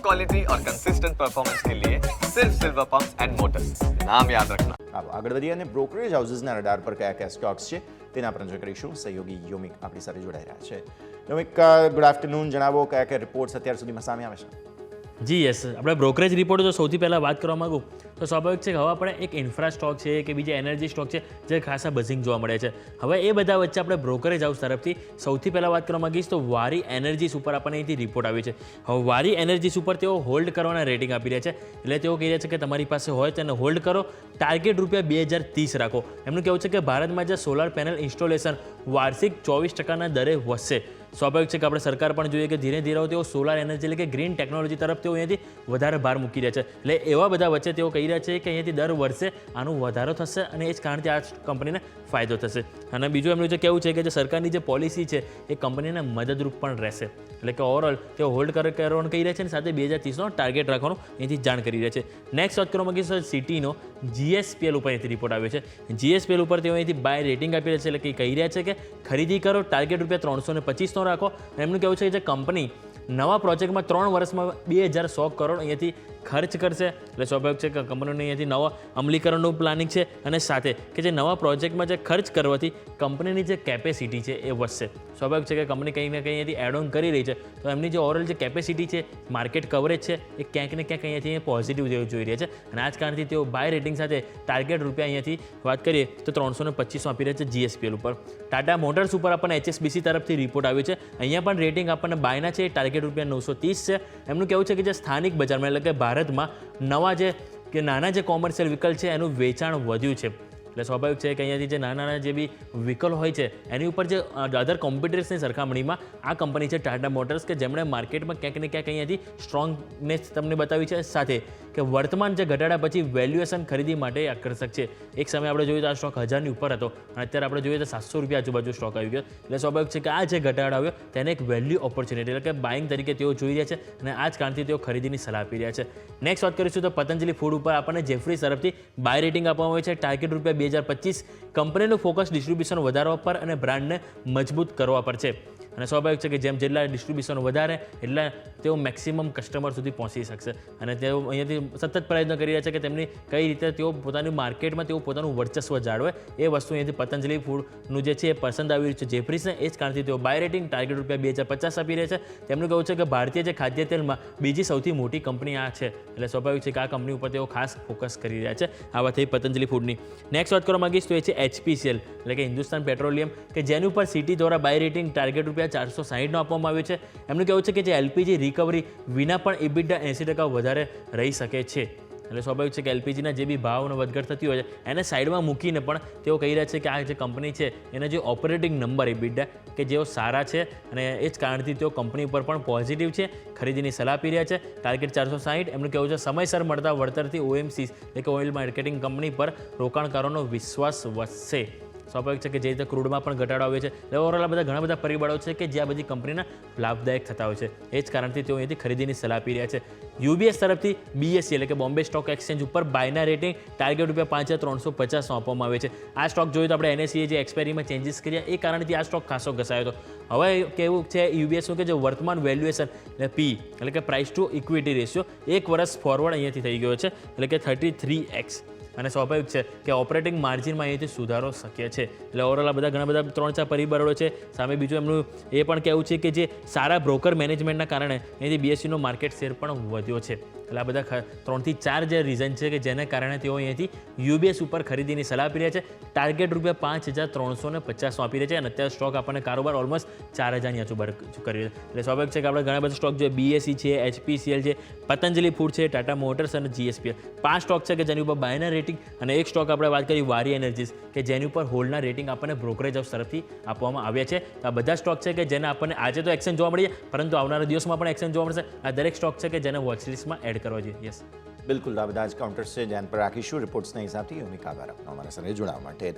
Quality और consistent performance के लिए सिर्फ सिल्वर पंप्स एंड मोटर्स, नाम याद रखना। આગળ વધીએ અને બ્રોકરેજ હાઉસીસના રડાર પર કયા કયા સ્ટોક્સ છે તેના પર નજર કરીશું. સહયોગી યોમિક આપણી સાથે જોડાઈ રહ્યા છે. યોમિક, ગુડ આફ્ટરનૂન. જણાવો કયા કયા રિપોર્ટ્સ અત્યાર સુધીમાં સામે આવે છે? જી યસ, આપણે બ્રોકરેજ રિપોર્ટ જો સૌથી પહેલાં વાત કરવા માગું તો સ્વાભાવિક છે કે હવે આપણે એક ઇન્ફ્રા સ્ટોક છે કે બીજા એનર્જી સ્ટોક છે જે ખાસા બઝિંગ જોવા મળે છે. હવે એ બધા વચ્ચે આપણે બ્રોકરેજ હાઉસ તરફથી સૌથી પહેલાં વાત કરવા માગીશ તો વારી એનર્જીસ ઉપર આપણને અહીંથી રિપોર્ટ આવી છે. હવે વારી એનર્જીસ ઉપર તેઓ હોલ્ડ કરવાના રેટિંગ આપી રહ્યા છે. એટલે તેઓ કહી રહ્યા છે કે તમારી પાસે હોય તેને હોલ્ડ કરો, ટાર્ગેટ ₹2030 રાખો. એમનું કહેવું છે કે ભારતમાં જે સોલાર પેનલ ઇન્સ્ટોલેશન વાર્ષિક 24% દરે વધશે. સ્વાભાવિક છે કે આપણે સરકાર પણ જોઈએ કે ધીરે ધીરે તેઓ સોલાર એનર્જી એટલે કે ગ્રીન ટેકનોલોજી તરફ તેઓ અહીંયાથી વધારે ભાર મૂકી રહ્યા છે. એટલે એવા બધા વચ્ચે તેઓ કહી રહ્યા છે કે અહીંયાથી દર વર્ષે આનું વધારો થશે અને એ જ કારણથી આ કંપનીને ફાયદો થશે. અને બીજું એમનું જે કહેવું છે કે જે સરકારની જે પોલિસી છે એ કંપનીને મદદરૂપ પણ રહેશે. એટલે કે ઓવરઓલ તેઓ હોલ્ડ કરવાનું કહી રહ્યા છે અને સાથે 2030નો ટાર્ગેટ રાખવાનું અહીંથી જાણ કરી રહ્યા છે. નેક્સ્ટ વાત કરવા માંગીશું સિટીનો GSPL ઉપર અહીંથી રિપોર્ટ આવ્યો છે. GSPL ઉપર તેઓ અહીંથી બાય રેટિંગ આપી રહ્યા છે. એટલે કે કહી રહ્યા છે કે ખરીદી કરો, ટાર્ગેટ ₹325 રાખો. અને એમનું કહેવું છે કે જે કંપની નવા પ્રોજેક્ટમાં 3 વર્ષમાં 2100 કરોડ અહીંયાથી ખર્ચ કરશે. એટલે સ્વાભાવિક છે કે કંપનીને અહીંયાથી નવા અમલીકરણનું પ્લાનિંગ છે અને સાથે કે જે નવા પ્રોજેક્ટમાં જે ખર્ચ કરવાથી કંપનીની જે કેપેસિટી છે એ વધશે. સ્વાભાવિક છે કે કંપની કંઈ ને કંઈ અહીંયાથી એડ ઓન કરી રહી છે તો એમની જે ઓવરઓલ જે કેપેસિટી છે, માર્કેટ કવરેજ છે એ ક્યાંક ને ક્યાંક અહીંયાથી પોઝિટિવ જેવું જોઈ રહ્યા છે. અને આ જ કારણથી તેઓ બાય રેટિંગ સાથે ટાર્ગેટ રૂપિયા અહીંયાથી વાત કરીએ તો 325 આપી રહ્યા છે GSPL ઉપર. ટાટા મોટર્સ ઉપર આપણને HSBC તરફથી રિપોર્ટ આવ્યો છે. અહીંયા પણ રેટિંગ આપણને બાયના છે, ટાર્ગેટ ₹930 છે. એમનું કહેવું છે કે જે સ્થાનિક બજારમાં એટલે કે ભારતમાં નવા જે કે નાના જે કોમર્શિયલ વ્હીકલ છે એનું વેચાણ વધ્યું છે. એટલે સ્વાભાવિક છે કે અહીંયાથી જે નાના નાના જે બી વ્હીકલ હોય છે એની ઉપર જે અધર કોમ્પિટિટર્સની સરખામણીમાં આ કંપની છે ટાટા મોટર્સ કે જેમણે માર્કેટમાં ક્યાંક ને ક્યાંક અહીંયાથી સ્ટ્રોંગનેસ તમને બતાવી છે. સાથે કે વર્તમાન જે ઘટાડા પછી વેલ્યુએશન ખરીદી માટે આકર્ષક છે. એક સમય આપણે જોઈએ તો આ સ્ટોક 1000ની ઉપર હતો અને અત્યારે આપણે જોઈએ તો ₹700 આજુબાજુ સ્ટોક આવી ગયો. એટલે સ્વાભાવિક છે કે આ જે ઘટાડો આવ્યો તેને એક વેલ્યુ ઓપોર્ચ્યુનિટી એટલે કે બાઇંગ તરીકે તેઓ જોઈ રહ્યા છે અને આ જ કારણથી તેઓ ખરીદીની સલાહ આપી રહ્યા છે. નેક્સ્ટ વાત કરીશું તો પતંજલિ ફૂડ ઉપર આપણને જેફરીઝ તરફથી બાય રેટિંગ આપવામાં આવે છે. ટાર્ગેટ ₹2025. કંપનીનું ફોકસ ડિસ્ટ્રીબ્યુશન વધારવા પર અને બ્રાન્ડને મજબૂત કરવા પર છે. અને સ્વાભાવિક છે કે જેટલા ડિસ્ટ્રીબ્યુશન વધારે એટલા તેઓ મેક્સિમમ કસ્ટમર સુધી પહોંચી શકશે. અને તેઓ અહીંયાથી સતત પ્રયત્ન કરી રહ્યા છે કે તેમની કઈ રીતે તેઓ પોતાની માર્કેટમાં તેઓ પોતાનું વર્ચસ્વ જાળવે એ વસ્તુ અહીંયાથી પતંજલિ ફૂડનું જે છે એ પસંદ આવી રહ્યું છે જેફરીઝને. એ જ કારણથી તેઓ બાય રેટિંગ ટાર્ગેટ ₹2050 આપી રહ્યા છે. તેમનું કહેવું છે કે ભારતીય જે ખાદ્ય તેલમાં બીજી સૌથી મોટી કંપની આ છે. એટલે સ્વાભાવિક છે કે આ કંપની ઉપર તેઓ ખાસ ફોકસ કરી રહ્યા છે. આ વાત થઈ પતંજલિ ફૂડની. નેક્સ્ટ વાત કરવા માંગીશ તો એ છે HPCL એટલે કે હિન્દુસ્તાન પેટ્રોલિયમ કે જેની ઉપર સિટી દ્વારા બાય રેટિંગ ટાર્ગેટ ₹460 આપવામાં આવ્યું છે. એમનું કહેવું છે કે જે LPG રિકવરી વિના પણ EBITDA 80% વધારે રહી શકે છે. એટલે સ્વાભાવિક છે કે LPGના જે બી ભાવનો વધઘટ થતી હોય છે એને સાઈડમાં મૂકીને પણ તેઓ કહી રહ્યા છે કે આ જે કંપની છે એના જે ઓપરેટિંગ નંબર EBITDA કે જેઓ સારા છે અને એ જ કારણથી તેઓ કંપની ઉપર પણ પોઝિટિવ છે. ખરીદીની સલાહ આપી રહ્યા છે. ટાર્ગેટ 460. એમનું કહેવું છે સમયસર મળતા વળતરથી OMCs એટલે કે ઓઇલ માર્કેટિંગ કંપની પર રોકાણકારોનો વિશ્વાસ વધશે. સ્વાભાવિક છે કે જે રીતે ક્રૂડમાં પણ ઘટાડો આવે છે. એટલે ઓવરઓલ આ બધા ઘણા બધા પરિબળો છે કે જે આ બધી કંપનીના લાભદાયક થતા હોય છે. એ જ કારણથી તેઓ અહીંથી ખરીદીની સલાહ આપી રહ્યા છે. UBS તરફથી BSE એટલે કે બોમ્બે સ્ટોક એક્સચેન્જ ઉપર બાયના રેટિંગ ટાર્ગેટ ₹5350 આપવામાં આવે છે. આ સ્ટોક જોઈએ તો આપણે NSE જે એક્સપાયરીમાં ચેન્જીસ કર્યા એ કારણથી આ સ્ટોક ખાસો ઘસાયો હતો. હવે કેવું છે UBSનું કે જે વર્તમાન વેલ્યુએશન એટલે P એટલે કે પ્રાઇસ ટુ ઇક્વિટી રેશિયો 1 વર્ષ ફોરવર્ડ અહીંયાથી થઈ ગયો છે એટલે કે 33x. અને સ્વાભાવિક છે કે ઓપરેટિંગ માર્જિનમાં અહીંયાથી સુધારો શક્ય છે. એટલે ઓવરઓલ આ બધા ઘણા બધા 3-4 પરિબળો છે. સામે બીજું એમનું એ પણ કહેવું છે કે જે સારા બ્રોકર મેનેજમેન્ટના કારણે અહીંયાથી BSEનો માર્કેટ શેર પણ વધ્યો છે. એટલે આ બધા 3 થી 4 જે રીઝન છે કે જેને કારણે તેઓ અહીંયાથી UBS ઉપર ખરીદીની સલાહ આપી રહ્યા છે. ટાર્ગેટ ₹5350 આપી રહ્યા છે અને અત્યારે સ્ટોક આપણને કારોબાર ઓલમોસ્ટ 4000ની આજુબાજુ કરી છે. એટલે સ્વાભાવિક છે કે આપણે ઘણા બધા સ્ટોક જોઈએ BSE છે, HPCL છે, પતંજલિ ફૂડ છે, ટાટા મોટર્સ અને GSPL 5 સ્ટોક છે કે જેની ઉપર બાયના રેટિંગ અને એક સ્ટોક આપણે વાત કરી વારી એનર્જીસ કે જેની ઉપર હોલ્ડના રેટિંગ આપણને બ્રોકરેજ હાઉસ તરફથી આપવામાં આવ્યા છે. આ બધા સ્ટોક છે કે જેને આપણને આજે તો એક્શન જોવા મળી છે પરંતુ આવનારા દિવસમાં પણ એક્શન જોવા મળશે. આ દરેક સ્ટોક છે કે જેને વોચલિસ્ટમાં એડ કરવા જોઈએ. યસ, બિલકુલ. આ બધા જ કાઉન્ટર્સ છે ધ્યાન પર રાખીશું. રિપોર્ટ્સના હિસાબથી યોમિક આભાર આપનો અમારા સાથે જોડાવા માટે.